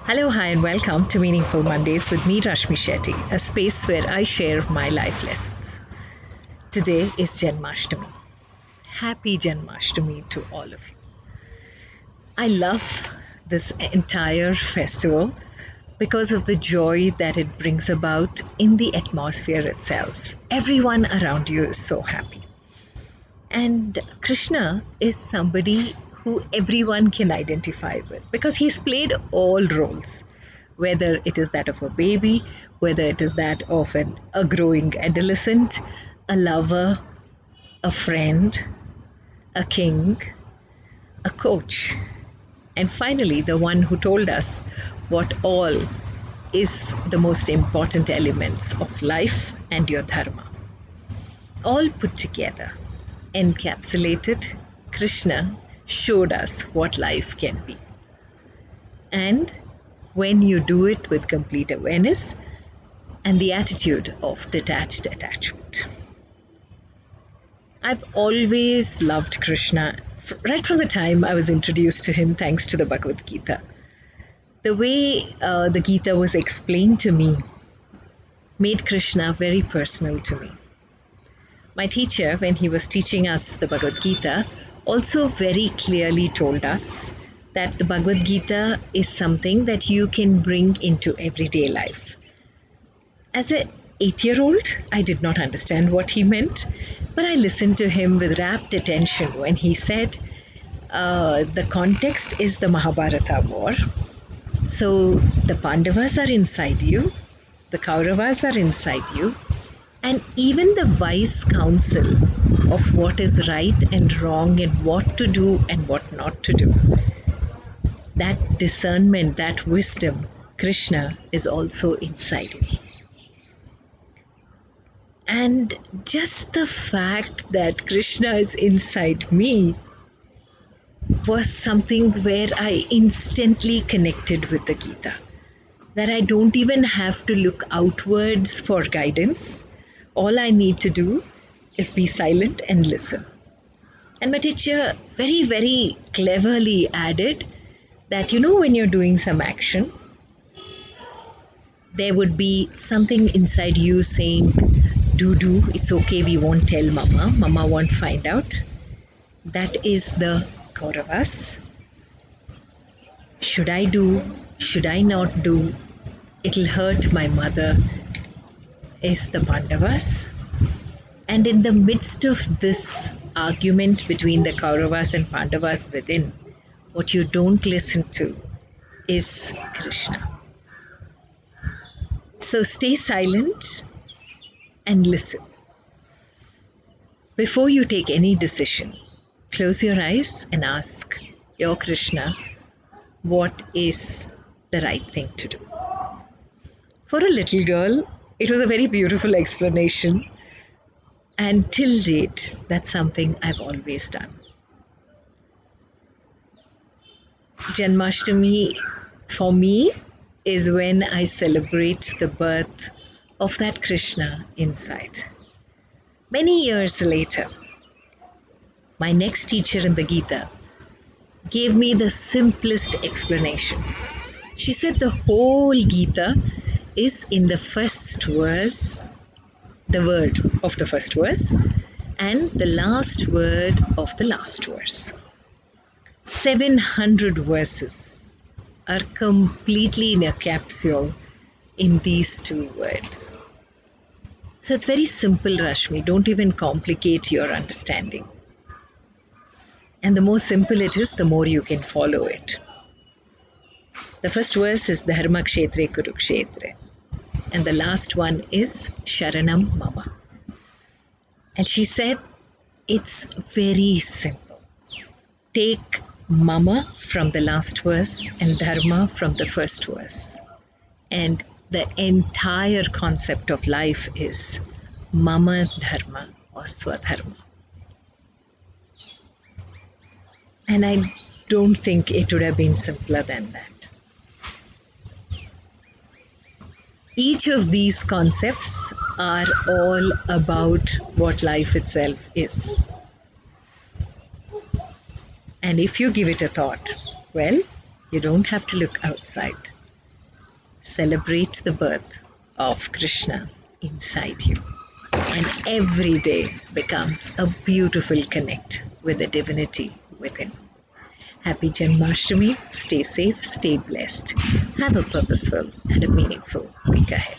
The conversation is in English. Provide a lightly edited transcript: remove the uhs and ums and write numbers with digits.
Hello, hi, and welcome to Meaningful Mondays with me, Rashmi Shetty, a space where I share my life lessons. Today is Janmashtami. Happy Janmashtami to all of you. I love this entire festival because of the joy that it brings about in the atmosphere itself. Everyone around you is so happy. And Krishna is somebody who everyone can identify with because he's played all roles, whether it is that of a baby, whether it is that of a growing adolescent, a lover, a friend, a king, a coach, and finally, the one who told us what all is the most important elements of life and your dharma. All put together, encapsulated, Krishna showed us what life can be. And when you do it with complete awareness and the attitude of detached attachment. I've always loved Krishna right from the time I was introduced to him thanks to the Bhagavad Gita. The way the Gita was explained to me made Krishna very personal to me. My teacher, when he was teaching us the Bhagavad Gita, also very clearly told us that the Bhagavad Gita is something that you can bring into everyday life. As an 8-year-old, I did not understand what he meant, but I listened to him with rapt attention when he said, the context is the Mahabharata war. So the Pandavas are inside you, the Kauravas are inside you, and even the wise counsel of what is right and wrong and what to do and what not to do. That discernment, that wisdom, Krishna is also inside you. And just the fact that Krishna is inside me was something where I instantly connected with the Gita. That I don't even have to look outwards for guidance. All I need to do is be silent and listen. And my teacher very, very cleverly added that, when you're doing some action, there would be something inside you saying, do, it's okay, we won't tell mama won't find out. That is the Kauravas. Should I do, should I not do, it'll hurt my mother, is the Pandavas. And in the midst of this argument between the Kauravas and Pandavas within, what you don't listen to is Krishna. So stay silent and listen. Before you take any decision, close your eyes and ask your Krishna what is the right thing to do. For a little girl, it was a very beautiful explanation. And till date, that's something I've always done. Janmashtami, for me, is when I celebrate the birth of that Krishna inside. Many years later, my next teacher in the Gita gave me the simplest explanation. She said the whole Gita is in the first verse, the word of the first verse, and the last word of the last verse. 700 verses are completely in a capsule in these two words. So it's very simple, Rashmi. Don't even complicate your understanding. And the more simple it is, the more you can follow it. The first verse is Dharma Kshetre Kurukshetre. And the last one is Sharanam Mama. And she said, it's very simple. Take Mama from the last verse and Dharma from the first verse. And the entire concept of life is Mama Dharma or Swadharma. And I don't think it would have been simpler than that. Each of these concepts are all about what life itself is. And if you give it a thought, well, you don't have to look outside. Celebrate the birth of Krishna inside you. And every day becomes a beautiful connect with the divinity within. Happy Janmashtami. Stay safe, stay blessed. Have a purposeful and a meaningful week ahead.